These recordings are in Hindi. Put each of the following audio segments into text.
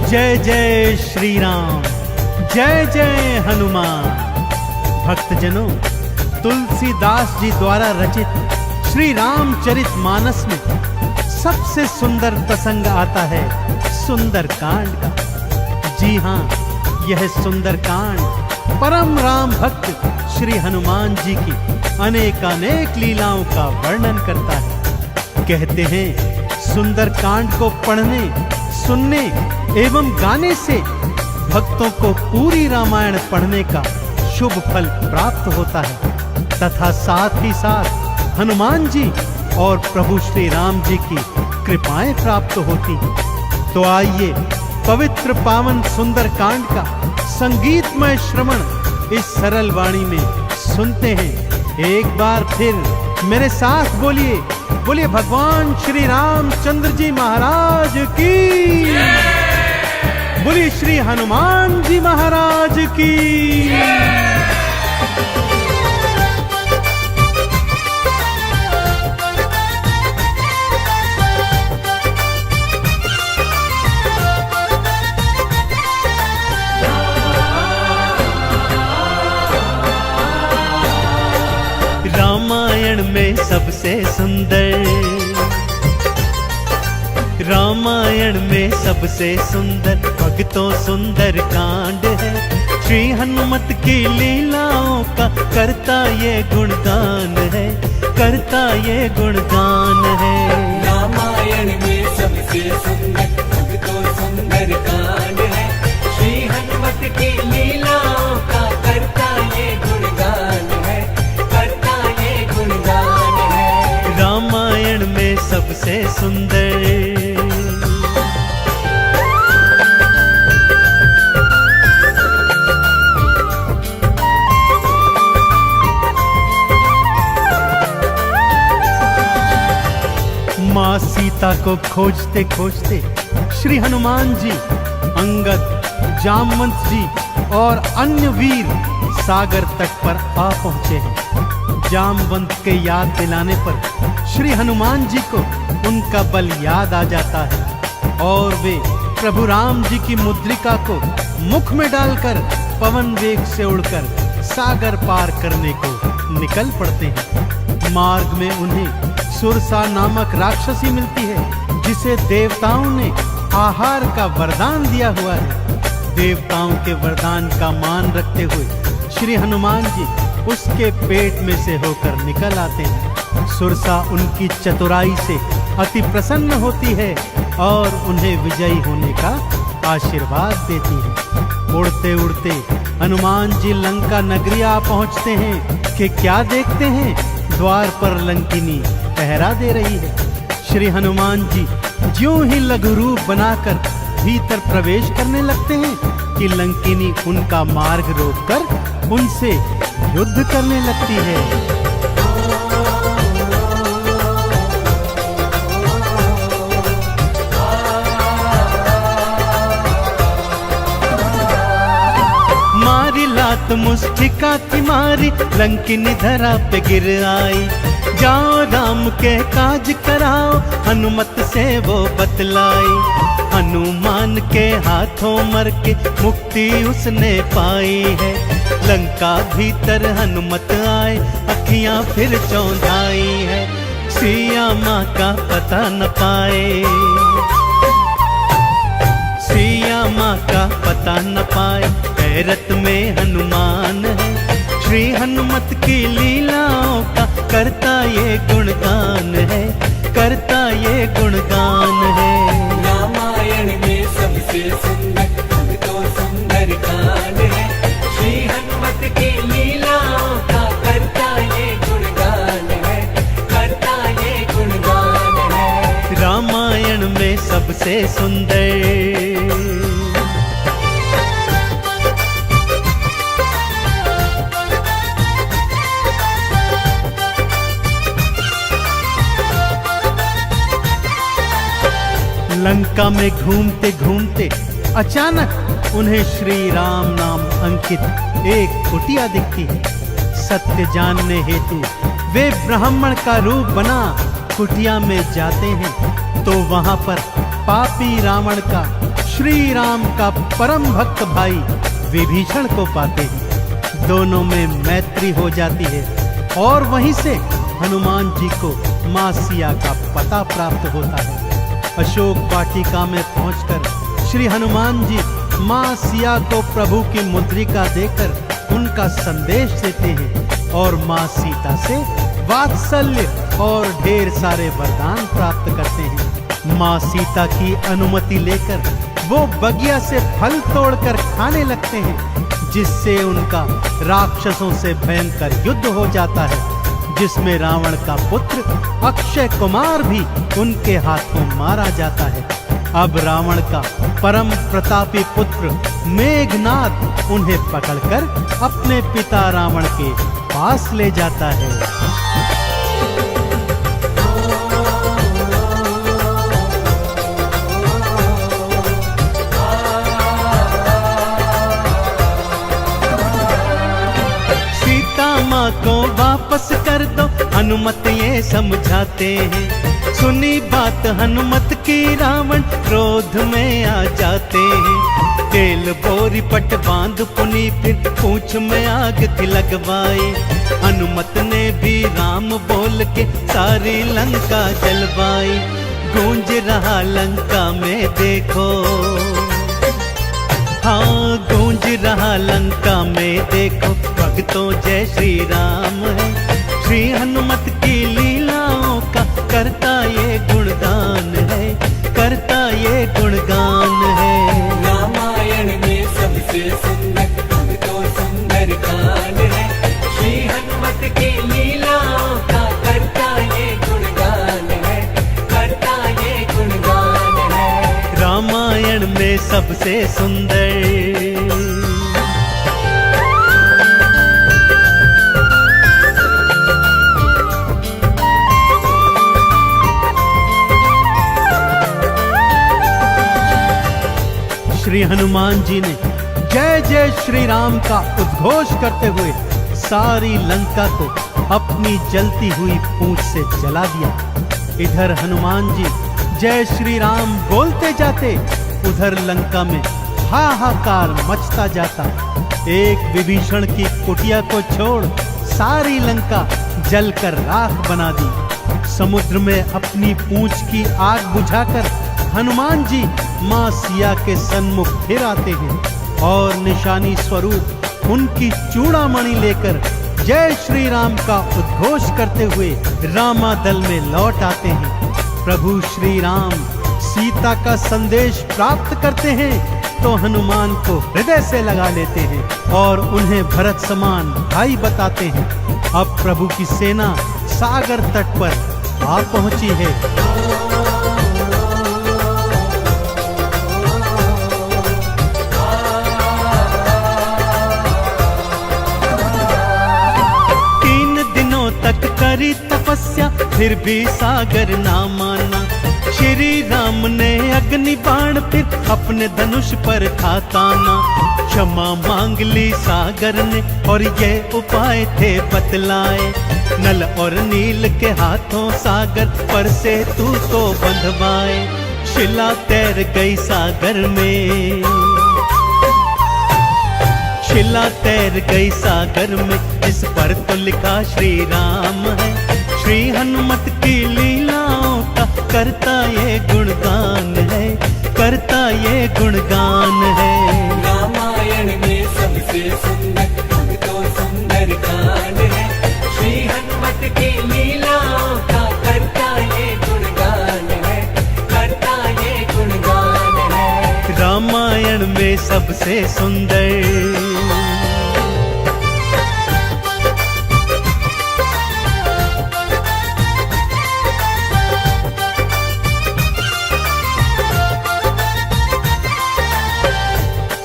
जय जय श्री राम, जय जय हनुमान। भक्तजनों, तुलसीदास जी द्वारा रचित श्री रामचरित मानस में सबसे सुंदर प्रसंग आता है सुंदर कांड का। जी हाँ, यह सुंदर कांड परम राम भक्त श्री हनुमान जी की अनेकानेक लीलाओं का वर्णन करता है। कहते हैं सुंदर कांड को पढ़ने, सुनने एवं गाने से भक्तों को पूरी रामायण पढ़ने का शुभ फल प्राप्त होता है तथा साथ ही साथ हनुमान जी और प्रभु श्री राम जी की कृपाएं प्राप्त होती हैं। तो आइए पवित्र पावन सुंदर कांड का संगीतमय श्रवण इस सरल वाणी में सुनते हैं। एक बार फिर मेरे साथ बोलिए, बोलिए भगवान श्री रामचंद्र जी महाराज की, बोलिए श्री हनुमान जी महाराज की। रामायण में सबसे सुंदर, रामायण में सबसे सुंदर भक्तों सुंदर कांड है। श्री हनुमत की लीलाओं का करता ये गुणगान है, करता ये गुणगान है। रामायण में सबसे सुंदर भक्तों सुंदर कांड है। श्री हनुमत की लीलाओं का करता ये गुणगान है, करता ये गुणगान है। रामायण में सबसे सुंदर। माँ सीता को खोजते खोजते श्री हनुमान जी, अंगद, जामवंत जी और अन्य वीर सागर तट पर आ पहुंचे हैं। जामवंत के याद दिलाने पर श्री हनुमान जी को उनका बल याद आ जाता है और वे प्रभु राम जी की मुद्रिका को मुख में डालकर पवन वेग से उड़कर सागर पार करने को निकल पड़ते हैं। मार्ग में उन्हें सुरसा नामक राक्षसी मिलती है जिसे देवताओं ने आहार का वरदान दिया हुआ है। देवताओं के वरदान का मान रखते हुए श्री हनुमान जी उसके पेट में से होकर निकल आते हैं। सुरसा उनकी चतुराई से अति प्रसन्न होती है और उन्हें विजयी होने का आशीर्वाद देती है। उड़ते उड़ते हनुमान जी लंका नगरी आ पहुंचते हैं कि क्या देखते हैं, द्वार पर लंकिनी पहरा दे रही है। श्री हनुमान जी ज्यों ही लघु रूप बनाकर भीतर प्रवेश करने लगते हैं कि लंकिनी उनका मार्ग रोककर उनसे युद्ध करने लगती है। मारी लात मुष्टिका की मारी, लंकिनी धरा पे गिर आई। जाओ राम के काज कराओ, हनुमत से वो बतलाई। हनुमान के हाथों मर के मुक्ति उसने पाई है। लंका भीतर हनुमत आए, अखियां फिर चौंधाई है। सिया माँ का पता न पाए, सिया माँ का पता न पाए। हैरत में हनुमान है, श्री हनुमत की लीलाओं का करता ये गुणगान है, करता ये गुणगान है। रामायण में सबसे सुंदर भक्तों सुंदर कांड है। श्री हनुमत की लीलाओं का करता ये गुणगान है, करता ये गुणगान है। रामायण में सबसे सुंदर। लंका में घूमते घूमते अचानक उन्हें श्री राम नाम अंकित एक कुटिया दिखती है। सत्य जानने हेतु वे ब्राह्मण का रूप बना कुटिया में जाते हैं तो वहां पर पापी रावण का श्री राम का परम भक्त भाई विभीषण को पाते हैं। दोनों में मैत्री हो जाती है और वहीं से हनुमान जी को मां सिया का पता प्राप्त होता है। अशोक वाटिका में पहुंचकर श्री हनुमान जी मां सिया को प्रभु की मुद्रिका देकर उनका संदेश देते हैं और मां सीता से वात्सल्य और ढेर सारे वरदान प्राप्त करते हैं। मां सीता की अनुमति लेकर वो बगिया से फल तोड़कर खाने लगते हैं, जिससे उनका राक्षसों से भयंकर युद्ध हो जाता है, जिसमें रावण का पुत्र अक्षय कुमार भी उनके हाथों मारा जाता है। अब रावण का परम प्रतापी पुत्र मेघनाद उन्हें पकड़कर अपने पिता रावण के पास ले जाता है। माँ को वापस कर दो, हनुमत ये समझाते हैं। सुनी बात हनुमत की रावण क्रोध में आ जाते हैं। तेल बोरी पट बांध पुनी फिर पूंछ में आग थी लगवाई। हनुमत ने भी राम बोल के सारी लंका जलवाई। गूंज रहा लंका में देखो, हाँ गूंज रहा लंका में देखो, भक्तों जय श्री राम है। श्री हनुमत की लीलाओं का करता ये गुणगान है, करता ये गुणगान है। रामायण में सबसे सुंदर तो सुंदर कान है। श्री हनुमत की लीलाओं का करता ये गुणगान है, करता ये गुणगान है। रामायण में सबसे सुंदर श्री हनुमान जी ने जय जय श्री राम का उद्घोष करते हुए सारी लंका को अपनी जलती हुई पूंछ से जला दिया। इधर हनुमान जी जय श्री राम बोलते जाते, उधर लंका में हाहाकार मचता जाता। एक विभीषण की कुटिया को छोड़ सारी लंका जलकर राख बना दी। समुद्र में अपनी पूंछ की आग बुझाकर हनुमान जी मां सिया के सन्मुख फिर आते हैं और निशानी स्वरूप उनकी चूड़ामणि लेकर जय श्री राम का उद्घोष करते हुए रामादल में लौट आते हैं। प्रभु श्री राम सीता का संदेश प्राप्त करते हैं तो हनुमान को हृदय से लगा लेते हैं और उन्हें भरत समान भाई बताते हैं। अब प्रभु की सेना सागर तट पर आ पहुंची है। तक करी तपस्या फिर भी सागर ना माना। श्री राम ने अग्नि बाण फिर अपने धनुष पर था ताना। क्षमा मांग ली सागर ने और ये उपाय थे बतलाए। नल और नील के हाथों सागर पर से तू तो बंधवाए। शिला तैर गई सागर में, शिला तैर गई सागर में, जिस पर तो लिखा श्री राम है। श्री हनुमत की लीलाओं का करता ये गुणगान है, करता ये गुणगान है। रामायण में सबसे सुंदर तो सुंदर कान है। श्री हनुमत की लीलाओं का करता ये गुणगान है, करता ये गुणगान है। रामायण में सबसे सुंदर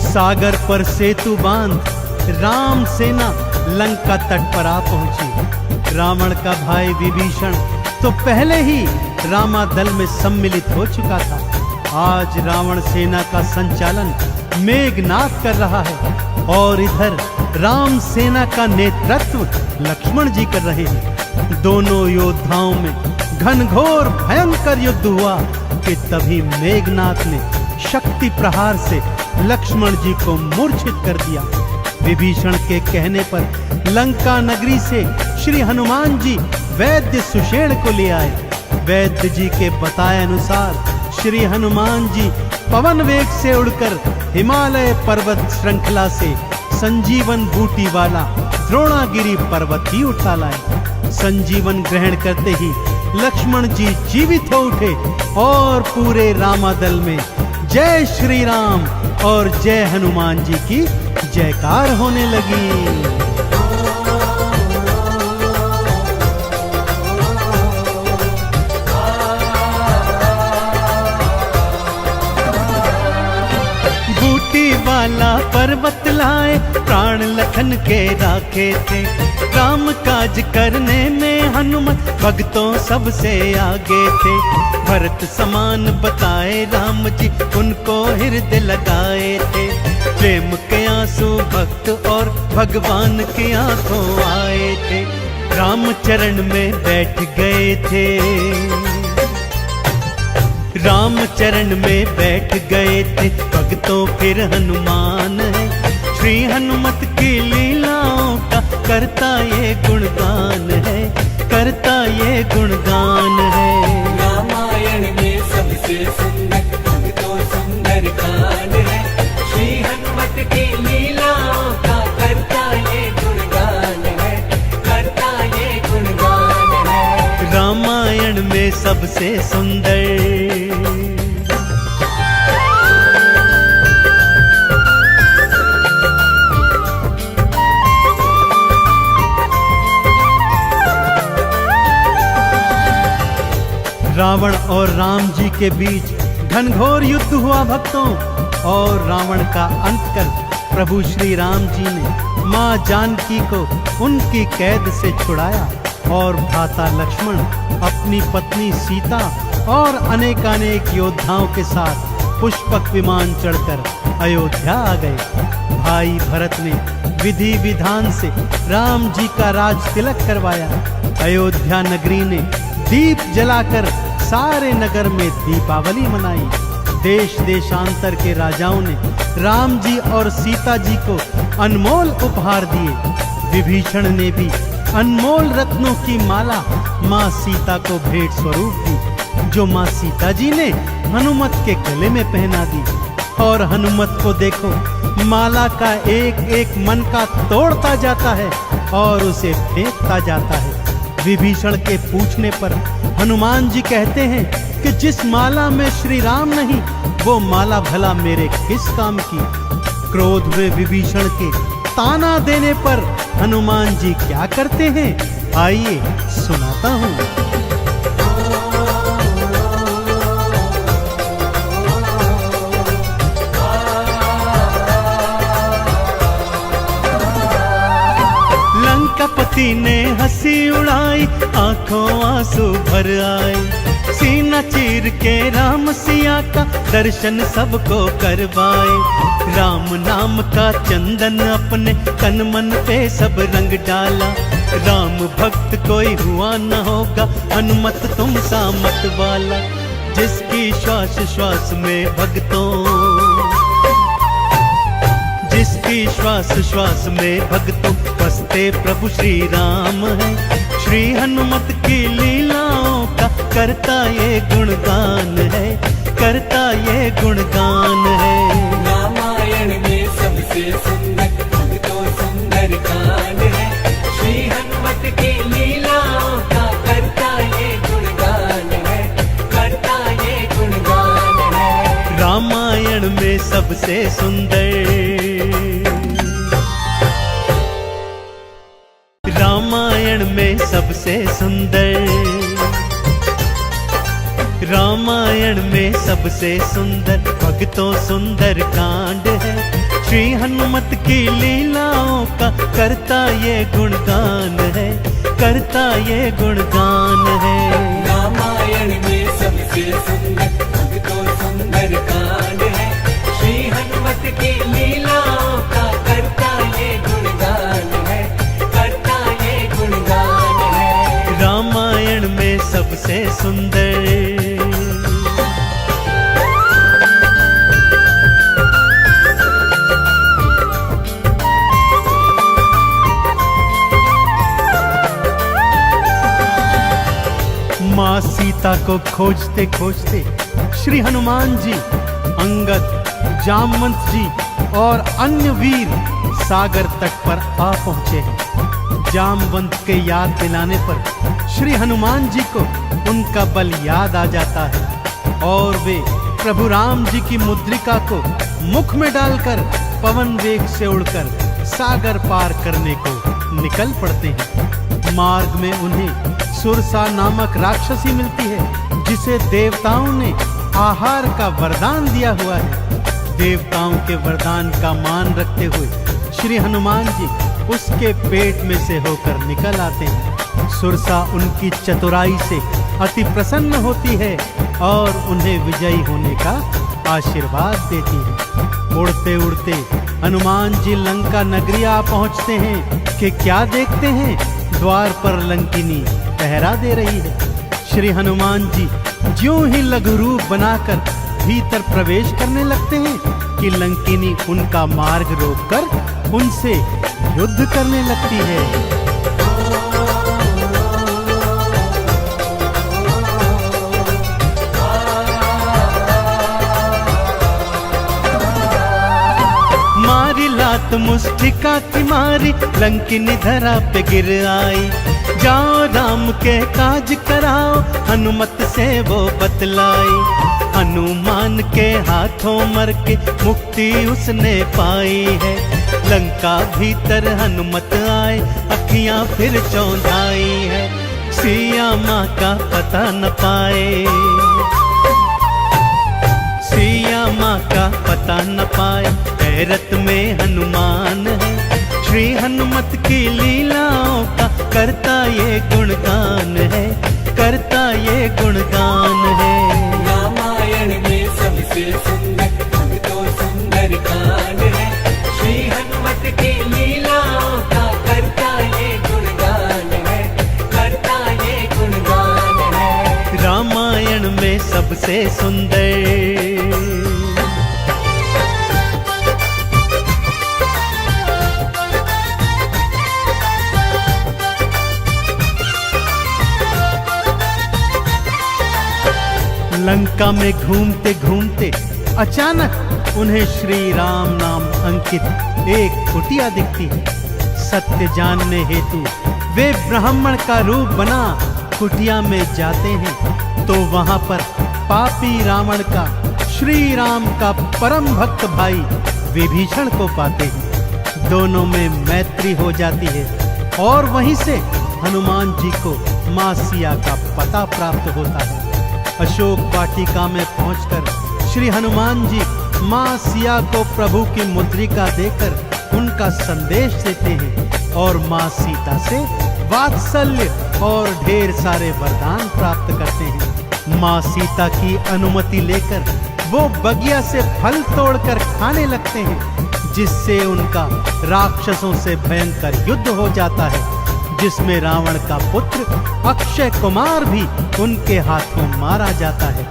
सागर पर सेतु बांध राम सेना लंका तट पर आ पहुंची। रावण का भाई विभीषण तो पहले ही रामादल में सम्मिलित हो चुका था। आज रावण सेना का संचालन मेघनाद कर रहा है और इधर राम सेना का नेतृत्व लक्ष्मण जी कर रहे हैं। दोनों योद्धाओं में घनघोर भयंकर युद्ध हुआ कि तभी मेघनाद ने शक्ति प्रहार से लक्ष्मण जी को मूर्छित कर दिया। विभीषण के कहने पर लंका नगरी से श्री हनुमान जी वैद्य सुषेण को ले आए। वैद्य जी के बताए अनुसार श्री हनुमान जी पवन वेग से उड़कर हिमालय पर्वत श्रृंखला से संजीवन बूटी वाला द्रोणागिरी पर्वत ही उठा लाए। संजीवन ग्रहण करते ही लक्ष्मण जी जीवित हो उठे और पूरे रामादल में जय श्री राम और जय हनुमान जी की जयकार होने लगी। वाला पर्वत लाए प्राण लखन के राखे थे। राम काज करने में हनुमत भक्तों सबसे आगे थे। भरत समान बताए राम जी उनको हृदय लगाए थे। प्रेम के आंसू भक्त और भगवान की आंखों आए थे। राम चरण में बैठ गए थे। राम चरण में बैठ गए थे भक्तों फिर हनुमान है। श्री हनुमत की लीलाओं का करता ये गुणगान है, करता ये गुणगान है। रामायण में सबसे सुंदर भक्तों सुंदर कांड है। श्री हनुमत की लीलाओं का करता ये गुणगान है, करता ये गुणगान है। रामायण में सबसे सुंदर रावण और राम जी के बीच घनघोर युद्ध हुआ भक्तों। और रावण का अंत कर प्रभु श्री राम जी ने मां जानकी को उनकी कैद से छुड़ाया और भ्राता लक्ष्मण अपनी पत्नी सीता और अनेकानेक योद्धाओं के साथ पुष्पक विमान चढ़कर अयोध्या आ गए। भाई भरत ने विधि विधान से राम जी का राज तिलक करवाया। अयोध्या नगरी ने दीप जलाकर सारे नगर में दीपावली मनाई। देश देशांतर के राजाओं ने राम जी और सीता जी को अनमोल उपहार दिए। विभीषण ने भी अनमोल रत्नों की माला माँ सीता को भेंट स्वरूप दी, जो माँ सीता जी ने हनुमत के गले में पहना दी। और हनुमत को देखो, माला का एक एक मन का तोड़ता जाता है और उसे फेंकता जाता है। विभीषण के पूछने पर हनुमान जी कहते हैं कि जिस माला में श्री राम नहीं, वो माला भला मेरे किस काम की। क्रोध में विभीषण के ताना देने पर हनुमान जी क्या करते हैं, आइए सुनाता हूँ। लंकापति ने हंसी उड़ाई, आंखों आंसू भर आए। सीना चीर के राम सिया का दर्शन सबको करवाए। राम नाम का चंदन अपने तन मन पे सब रंग डाला। राम भक्त कोई हुआ न होगा, हनुमत तुम सा मत वाला। जिसकी श्वास श्वास में भक्तों, जिसकी श्वास श्वास में भक्तों बसते प्रभु श्री राम है। श्री हनुमत की लीलाओं का करता ये गुणगान है, करता ये गुणगान है। रामायण में सबसे सुंदर भक्तों सुंदर कांड है। श्री हनुमत की लीलाओं का करता ये गुणगान है, करता ये गुणगान है। रामायण में सबसे सुंदर, रामायण में सबसे सुंदर, रामायण में सबसे सुंदर भक्तों सुंदर कांड है। श्री हनुमत की लीलाओं का करता ये गुणगान है, करता ये गुणगान है। रामायण में सबसे सुंदर भक्तों सुंदर कांड है। श्री हनुमत की लीलाओं का करता ये गुणगान है, करता ये गुणगान है। रामायण में सबसे सुंदर, सीता को खोजते खोजते श्री हनुमान जी, अंगद, जामवंत जी और अन्य वीर सागर तट पर आ पहुंचे हैं। जामवंत के याद दिलाने पर श्री हनुमान जी को उनका बल याद आ जाता है और वे प्रभु राम जी की मुद्रिका को मुख में डालकर पवन वेग से उड़कर सागर पार करने को निकल पड़ते हैं। मार्ग में उन्हें सुरसा नामक राक्षसी मिलती है, जिसे देवताओं ने आहार का वरदान दिया हुआ है। देवताओं के वरदान का मान रखते हुए श्री हनुमान जी उसके पेट में से होकर निकल आते हैं। सुरसा उनकी चतुराई से अति प्रसन्न होती है और उन्हें विजयी होने का आशीर्वाद देती है। उड़ते उड़ते हनुमान जी लंका नगरी आ पहुंचते हैं कि क्या देखते हैं, द्वार पर लंकिनी पहरा दे रही है। श्री हनुमान जी ज्यों ही लघु रूप बनाकर भीतर प्रवेश करने लगते हैं कि लंकिनी उनका मार्ग रोककर उनसे युद्ध करने लगती है। मारी लात मुष्टिका की मारी, लंकिनी धरा पे गिर आई। जाओ राम के काज कराओ, हनुमत से वो बतलाई। हनुमान के हाथों मर के मुक्ति उसने पाई है। लंका भीतर हनुमत आए, अखियां फिर चौंधाई है। सिया माँ का पता न पाए, सिया माँ का पता न पाए। हैरत में हनुमान है, श्री हनुमत की लीलाओं का करता ये गुणगान है, करता ये गुणगान है। रामायण में सबसे सुंदर अब तो सुंदर कांड है, श्री हनुमत की लीलाओं का करता ये गुणगान है, करता ये गुणगान है। रामायण में सबसे सुंदर लंका में घूमते घूमते अचानक उन्हें श्री राम नाम अंकित एक कुटिया दिखती है। सत्य जानने हेतु वे ब्राह्मण का रूप बना कुटिया में जाते हैं तो वहां पर पापी रावण का श्री राम का परम भक्त भाई विभीषण को पाते हैं। दोनों में मैत्री हो जाती है और वहीं से हनुमान जी को मां सिया का पता प्राप्त होता है। अशोक वाटिका में पहुंचकर श्री हनुमान जी मां सिया को प्रभु की मुद्रिका देकर उनका संदेश देते हैं और मां सीता से वात्सल्य और ढेर सारे वरदान प्राप्त करते हैं। मां सीता की अनुमति लेकर वो बगिया से फल तोड़कर खाने लगते हैं, जिससे उनका राक्षसों से भयंकर युद्ध हो जाता है, जिसमें रावण का पुत्र अक्षय कुमार भी उनके हाथों मारा जाता है।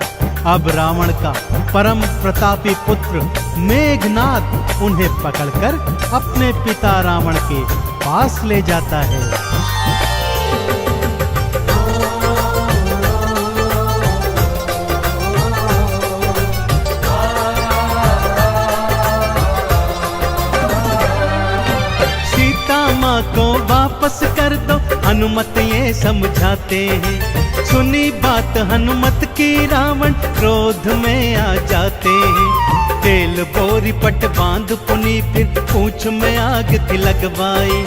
अब रावण का परम प्रतापी पुत्र मेघनाद उन्हें पकड़कर अपने पिता रावण के पास ले जाता है। माँ को वापस कर दो, हनुमत ये समझाते हैं। सुनी बात हनुमत की रावण क्रोध में आ जाते हैं। तेल बोरी पट बांध पुनी फिर पूंछ में आग थी लगवाई।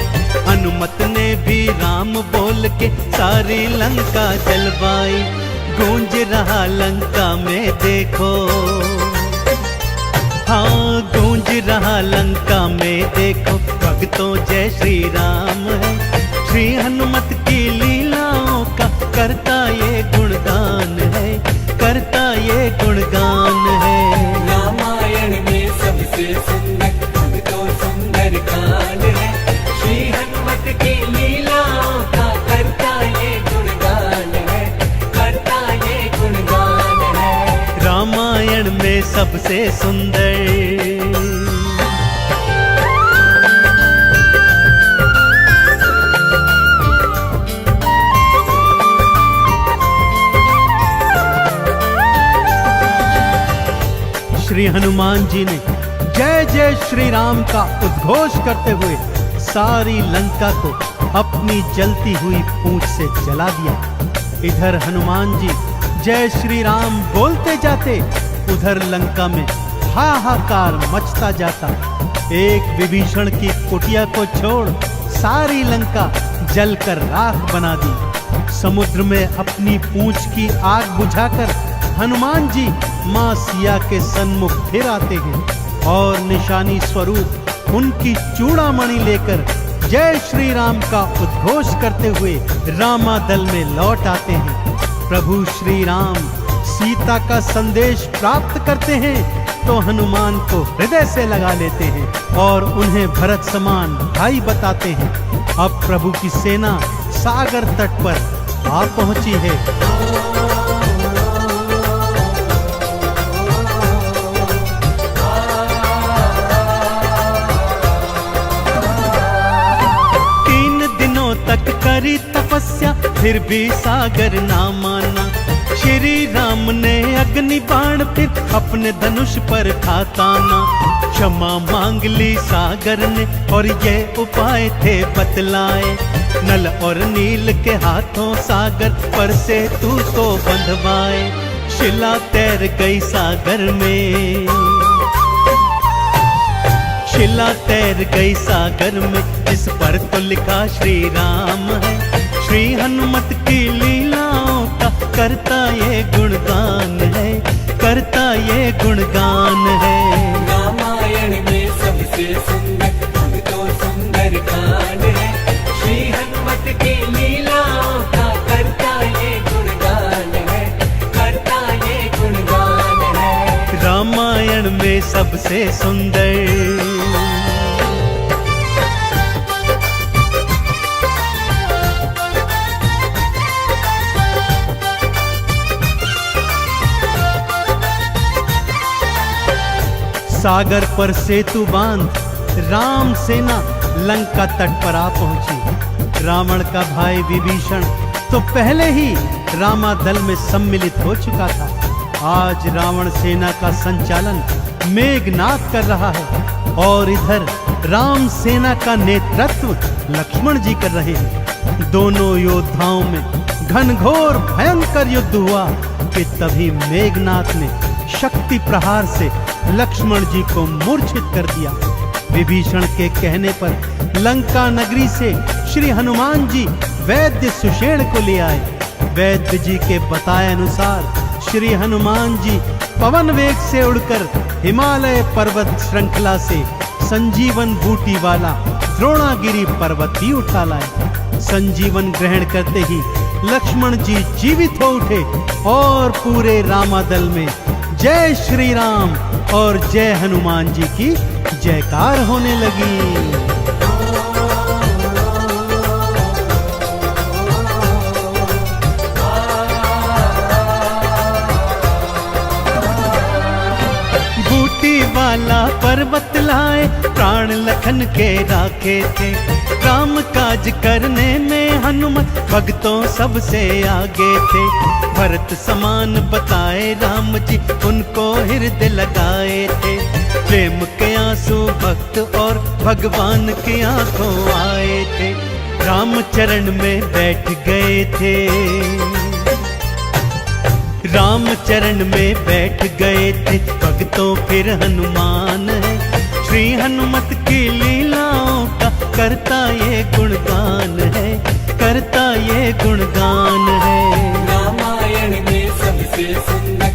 हनुमत ने भी राम बोल के सारी लंका जलवाई। गूंज रहा लंका में देखो, हाँ गूंज रहा लंका में देखो, भक्तों जय श्री राम है। श्री हनुमत की लीलाओं का करता ये गुणगान है, करता ये गुणगान है। रामायण में सबसे सुंदर अब तो सुंदर कांड है, श्री हनुमत की लीलाओं का करता ये गुणगान है, करता ये गुणगान है। रामायण में सबसे सुंदर हनुमान जी ने जय जय श्री राम का उद्घोष करते हुए सारी लंका को अपनी जलती हुई पूंछ से जला दिया। इधर हनुमान जी जय श्री राम बोलते जाते, उधर लंका में हाहाकार मचता जाता। एक विभीषण की कुटिया को छोड़ सारी लंका जलकर राख बना दी। समुद्र में अपनी पूंछ की आग बुझाकर हनुमान जी मां सिया के सन्मुख फिर आते हैं और निशानी स्वरूप उनकी चूड़ामणि लेकर जय श्री राम का उद्घोष करते हुए रामादल में लौट आते हैं। प्रभु श्री राम सीता का संदेश प्राप्त करते हैं तो हनुमान को हृदय से लगा लेते हैं और उन्हें भरत समान भाई बताते हैं। अब प्रभु की सेना सागर तट पर आ पहुंची है। तक करी तपस्या फिर भी सागर ना माना। श्री राम ने अग्नि बाण फिर अपने धनुष पर था ताना। क्षमा मांग ली सागर ने और ये उपाय थे बतलाए। नल और नील के हाथों सागर पर से तू तो बंधवाए। शिला तैर गई सागर में, शिला तैर गई सागर में, इस पर तो लिखा श्री राम है। श्री हनुमत की लीलाओं का करता ये गुणगान है, करता ये गुणगान है। रामायण में सबसे सुंदर तो सुंदर कांड है। श्री हनुमत की लीलाओं का करता ये गुणगान है, करता ये गुणगान है। रामायण में सबसे सुंदर सागर पर सेतु बांध राम सेना लंका तट पर आ पहुंची। रावण का भाई विभीषण तो पहले ही रामादल में सम्मिलित हो चुका था। आज रावण सेना का संचालन मेघनाद कर रहा है और इधर राम सेना का नेतृत्व लक्ष्मण जी कर रहे हैं। दोनों योद्धाओं में घनघोर भयंकर युद्ध हुआ कि तभी मेघनाद ने शक्ति प्रहार से लक्ष्मण जी को मूर्छित कर दिया। विभीषण के कहने पर लंका नगरी से श्री हनुमान जी वैद्य सुषेण को ले आए। वैद्य जी के बताए अनुसार श्री हनुमान जी पवन वेग से उड़कर हिमालय पर्वत श्रृंखला से संजीवन बूटी वाला द्रोणागिरी पर्वत भी उठा लाए। संजीवन ग्रहण करते ही लक्ष्मण जी जीवित हो उठे और पूरे रामादल में जय श्री राम और जय हनुमान जी की जयकार होने लगी। वाला पर्वत लाए प्राण लखन के राखे थे। काम काज करने में हनुमत भक्तों सबसे आगे थे। भरत समान बताए राम जी उनको हृदय लगाए थे। प्रेम के आंसू भक्त और भगवान की आंखों आए थे। राम चरण में बैठ गए थे, राम चरण में बैठ गए थे भक्तों फिर हनुमान है। श्री हनुमत की लीलाओं का करता ये गुणगान है, करता ये गुणगान है। रामायण में सबसे सुंदर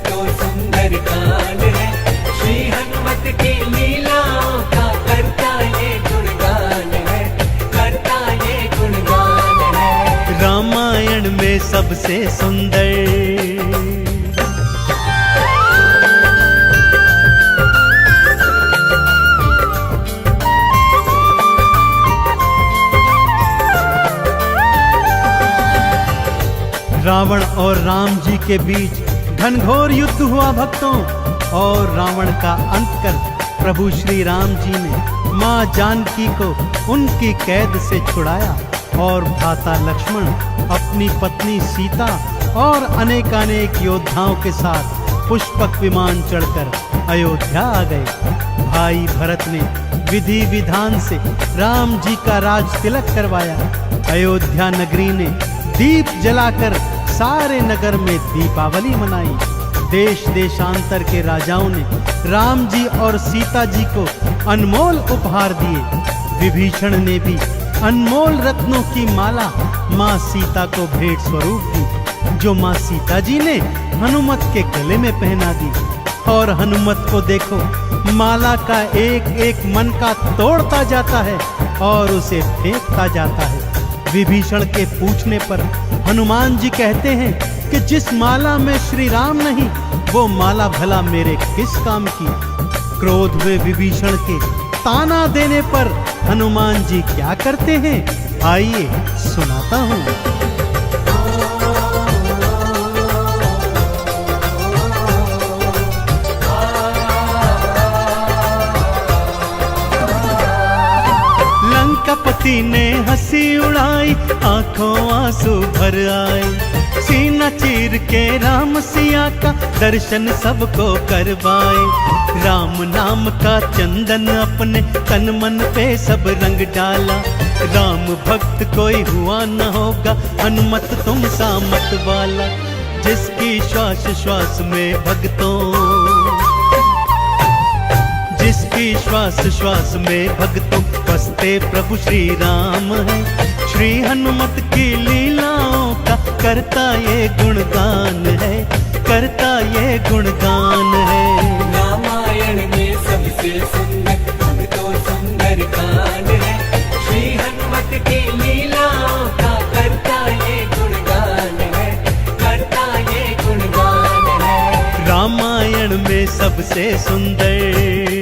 तो सुंदर कांड है। श्री हनुमत की लीलाओं का करता ये गुणगान है, करता ये गुणगान है। रामायण में सबसे सुंदर रावण और राम जी के बीच घनघोर युद्ध हुआ भक्तों। और रावण का अंत कर प्रभु श्री राम जी ने मां जानकी को उनकी कैद से छुड़ाया और भ्राता लक्ष्मण अपनी पत्नी सीता और अनेकानेक योद्धाओं के साथ पुष्पक विमान चढ़कर अयोध्या आ गए। भाई भरत ने विधि विधान से राम जी का राज तिलक करवाया। अयोध्या नगरी ने दीप जलाकर सारे नगर में दीपावली मनाई। देश देशांतर के राजाओं ने राम जी और सीता जी को अनमोल उपहार दिए। विभीषण ने भी अनमोल रत्नों की माला माँ सीता को भेंट स्वरूप दी, जो माँ सीता जी ने हनुमत के गले में पहना दी। और हनुमत को देखो, माला का एक एक मन का तोड़ता जाता है और उसे फेंकता जाता है। विभीषण के पूछने पर हनुमान जी कहते हैं कि जिस माला में श्री राम नहीं, वो माला भला मेरे किस काम की। क्रोध हुए विभीषण के ताना देने पर हनुमान जी क्या करते हैं, आइए सुनाता हूँ। लंकापति ने हंसी उड़ाई, आंखों आंसू भर आए। सीना चीर के राम सिया का दर्शन सबको करवाए। राम नाम का चंदन अपने तन मन पे सब रंग डाला। राम भक्त कोई हुआ न होगा, हनुमत तुम सा मत वाला। जिसकी श्वास श्वास में भक्तों, जिसकी श्वास श्वास में भक्तों बसते प्रभु श्री राम है। श्री हनुमत की लीलाओं का करता ये गुणगान है, करता ये गुणगान है। रामायण में सबसे सुंदर अब तो सुंदर कांड है। श्री हनुमत की लीलाओं का करता ये गुणगान है, करता ये गुणगान है। रामायण में सबसे सुंदर